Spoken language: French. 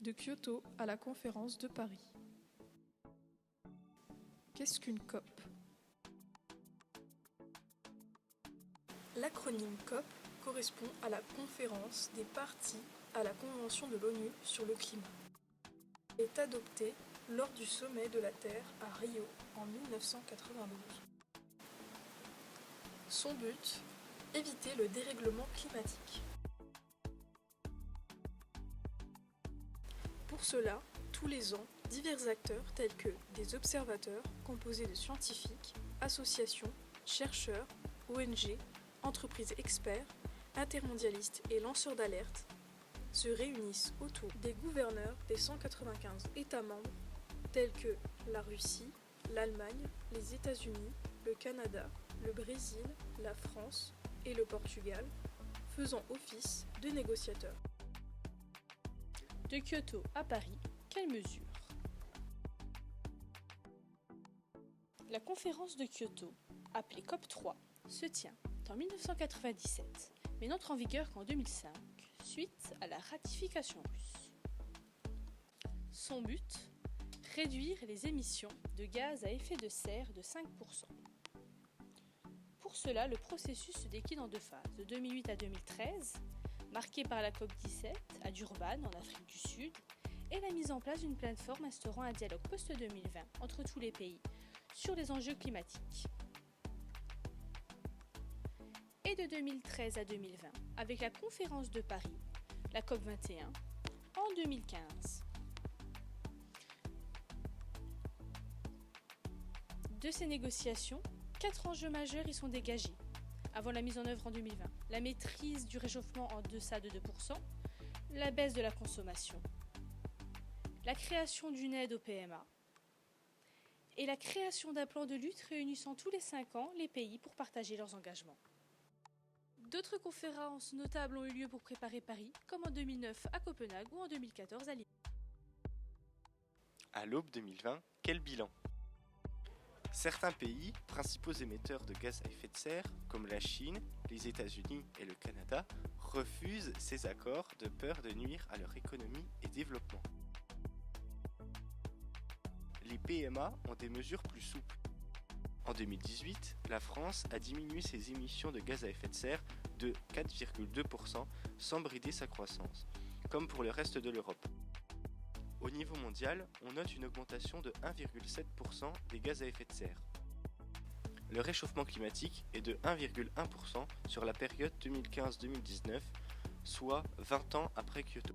De Kyoto à la conférence de Paris. Qu'est-ce qu'une COP? L'acronyme COP correspond à la conférence des parties à la Convention de l'ONU sur le climat. Elle est adoptée lors du sommet de la Terre à Rio en 1992. Son but, éviter le dérèglement climatique. Pour cela, tous les ans, divers acteurs tels que des observateurs composés de scientifiques, associations, chercheurs, ONG, entreprises experts, intermondialistes et lanceurs d'alerte se réunissent autour des gouverneurs des 195 États membres tels que la Russie, l'Allemagne, les États-Unis, le Canada, le Brésil, la France et le Portugal, faisant office de négociateurs. De Kyoto à Paris, quelles mesures? La conférence de Kyoto, appelée COP3, se tient en 1997, mais n'entre en vigueur qu'en 2005, suite à la ratification russe. Son but, réduire les émissions de gaz à effet de serre de 5%. Pour cela, le processus se décline en deux phases, de 2008 à 2013, marquée par la COP17 à Durban, en Afrique du Sud, et la mise en place d'une plateforme instaurant un dialogue post-2020 entre tous les pays sur les enjeux climatiques. Et de 2013 à 2020, avec la conférence de Paris, la COP21, en 2015. De ces négociations, 4 enjeux majeurs y sont dégagés. Avant la mise en œuvre en 2020, la maîtrise du réchauffement en deçà de 2%, la baisse de la consommation, la création d'une aide au PMA et la création d'un plan de lutte réunissant tous les 5 ans les pays pour partager leurs engagements. D'autres conférences notables ont eu lieu pour préparer Paris, comme en 2009 à Copenhague ou en 2014 à Lille. À l'aube 2020, quel bilan? Certains pays, principaux émetteurs de gaz à effet de serre, comme la Chine, les États-Unis et le Canada, refusent ces accords de peur de nuire à leur économie et développement. Les PMA ont des mesures plus souples. En 2018, la France a diminué ses émissions de gaz à effet de serre de 4,2% sans brider sa croissance, comme pour le reste de l'Europe. Au niveau mondial, on note une augmentation de 1,7% des gaz à effet de serre. Le réchauffement climatique est de 1,1% sur la période 2015-2019, soit 20 ans après Kyoto.